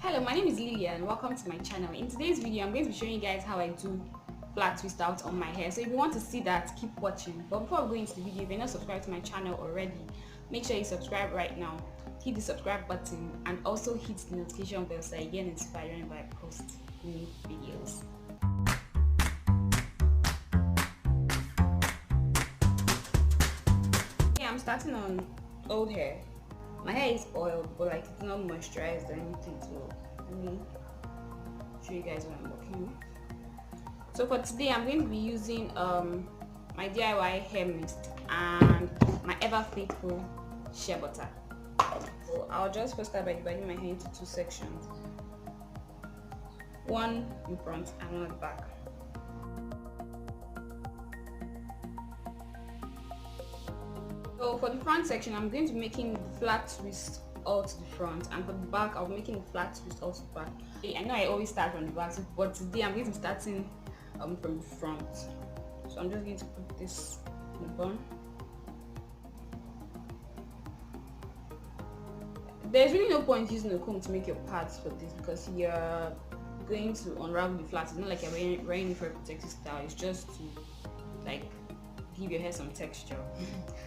Hello, my name is Lilia and welcome to my channel. In today's video, I'm going to be showing you guys how I do flat twist out on my hair. So if you want to see that, keep watching. But before we go into the video, if you're not subscribed to my channel already, make sure you subscribe right now. Hit the subscribe button and also hit the notification bell so you get notified whenever I post new videos. Yeah, I'm starting on old hair. My hair is oiled, but like it's not moisturized or anything, so let me show you guys what I'm working with. So for today, I'm going to be using my DIY hair mist and my ever faithful shea butter. So I'll just first start by dividing my hair into two sections, one in front and one at the back. So for the front section, I'm going to be making the flat twist all to the front, and for the back, I'll be making the flat twist all to the back. I know I always start from the back, but today I'm going to be starting from the front. So I'm just going to put this in the bun. There's really no point using a comb to make your parts for this because you're going to unravel the flat. It's not like you're wearing it for a protective style. It's just to like give your hair some texture.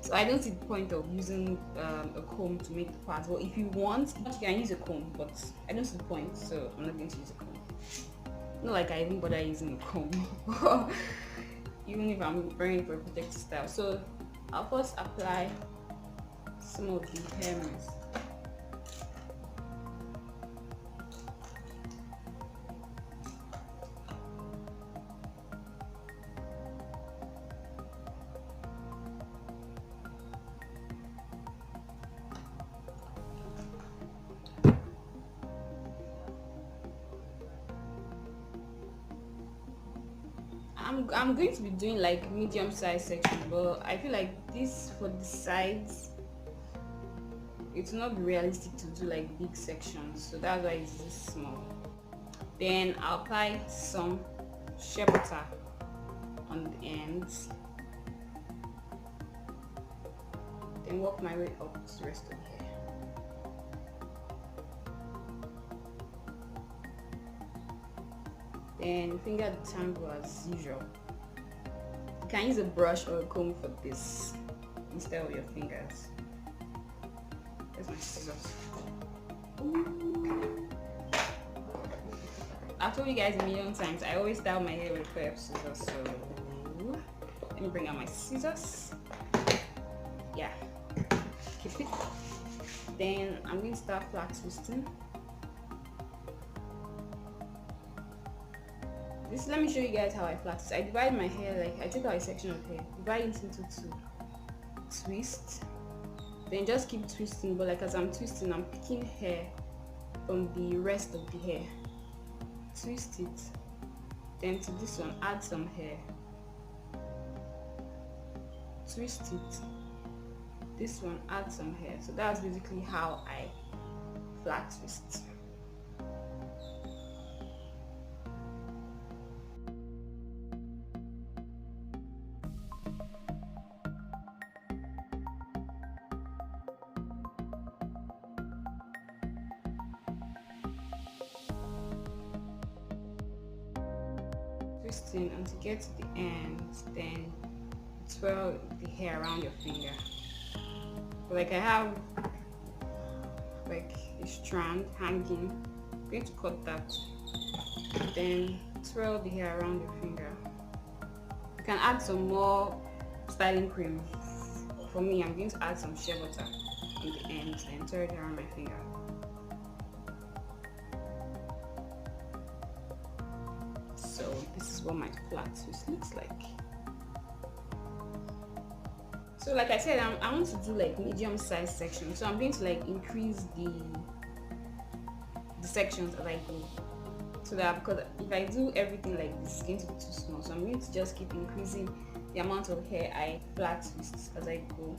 So I don't see the point of using a comb to make the parts. Well, if you want, you can use a comb, but I don't see the point, so I'm not going to use a comb. Not like I even bother using a comb, even if I'm wearing it for a protective style. So I'll first apply some of the hair mist. I'm going to be doing like medium size section, but I feel like this for the sides it's not be realistic to do like big sections, so that's why it's this small. Then I'll apply some shea butter on the ends, then work my way up to the rest of the hair. Then finger the tangle as usual. You can use a brush or a comb for this instead of your fingers. There's my scissors. I've told you guys a million times, I always style my hair with a pair of scissors, so let me bring out my scissors. Yeah, keep it. Then I'm going to start flat twisting. Let me show you guys how I flat twist. I divide my hair, like I take out a section of hair, divide it into two, twist, then just keep twisting, but like as I'm twisting, I'm picking hair from the rest of the hair, twist it, then to this one add some hair, twist it, this one add some hair. So that's basically how I flat twist. Twisting until you get to the end, then twirl the hair around your finger. Like I have like a strand hanging, I'm going to cut that, then twirl the hair around your finger. You can add some more styling cream. For me, I'm going to add some shea butter in the ends, then twirl it around my finger. So this is what my flat twist looks like. So like I said, I want to do like medium size sections, so I'm going to like increase the sections as I go, so that because if I do everything like this, it's going to be too small. So I'm going to just keep increasing the amount of hair I flat twist as I go.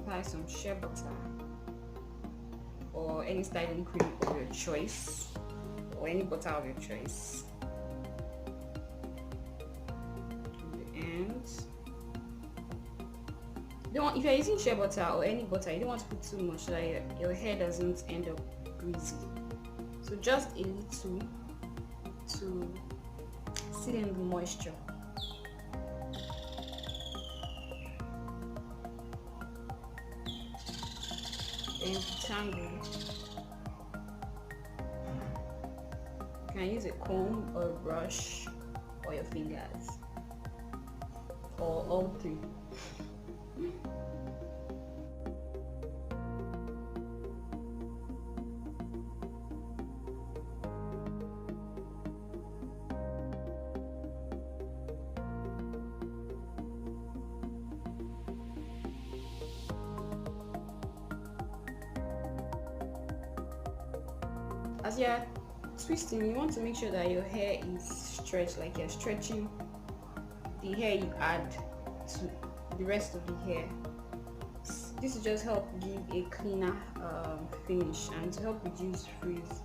Apply some shea butter or any styling cream of your choice, or or any butter of your choice. And if you're using shea butter or any butter, you don't want to put too much so that your hair doesn't end up greasy. So just a little to seal in the moisture. Then detangle. You can use a comb or a brush or your fingers or all three. As you're twisting, you want to make sure that your hair is stretched, like you're stretching the hair you add to the rest of the hair. This will just help give a cleaner finish and to help reduce frizz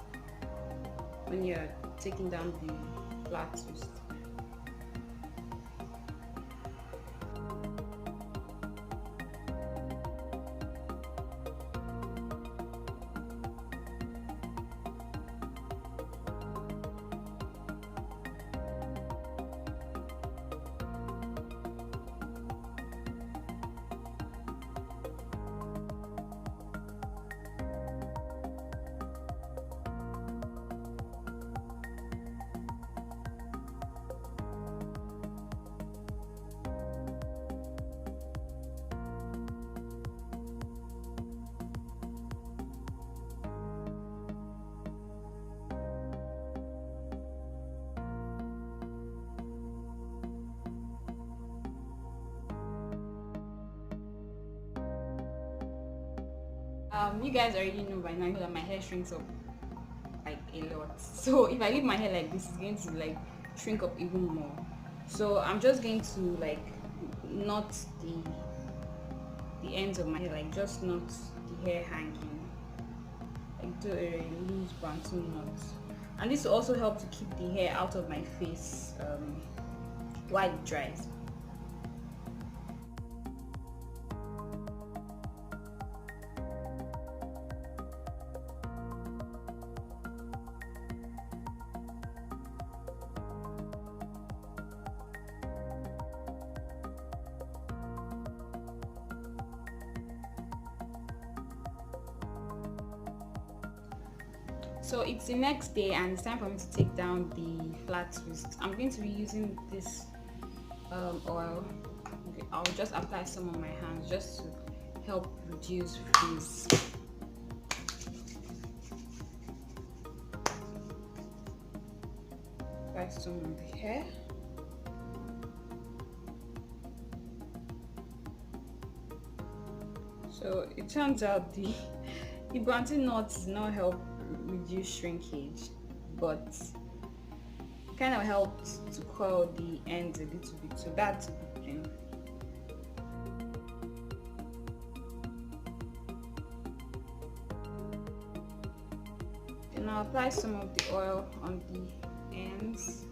when you're taking down the flat twist. You guys already know by now that my hair shrinks up like a lot. So if I leave my hair like this, it's going to like shrink up even more. So I'm just going to like knot the ends of my hair, like just knot the hair hanging, like do a loose bantu knot. And this will also help to keep the hair out of my face while it dries. So it's the next day and it's time for me to take down the flat twist. I'm going to be using this oil. Okay, I'll just apply some on my hands just to help reduce frizz. Apply some on the hair. So it turns out the bantu knot does not help reduce shrinkage, but kind of helped to curl the ends a little bit, so that's a good thing. Then I'll apply some of the oil on the ends.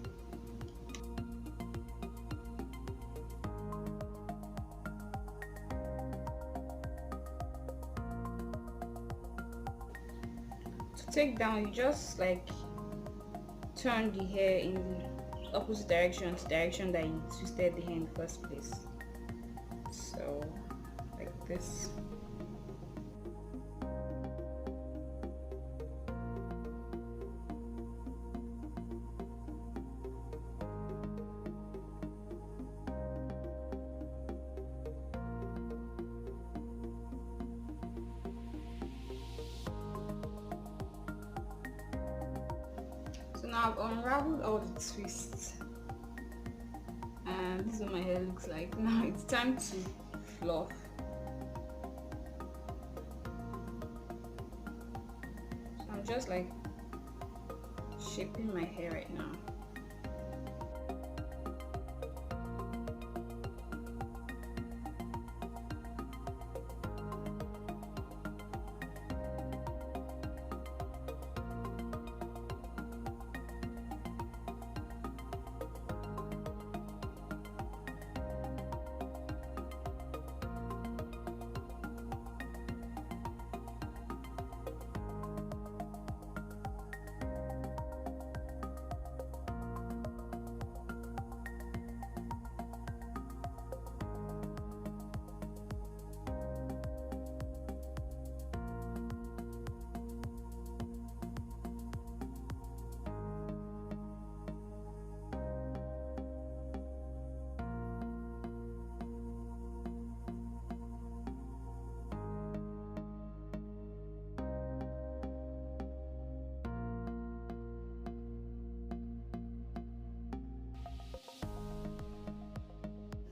Take down, you just like turn the hair in the opposite direction to the direction that you twisted the hair in the first place. So like this. So now I've unraveled all the twists and this is what my hair looks like. Now it's time to fluff. So I'm just like shaping my hair right now.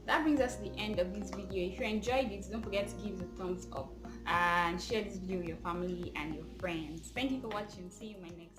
that brings us to the end of this video. If you enjoyed it, don't forget to give it a thumbs up and share this video with your family and your friends. Thank you for watching. See you in my next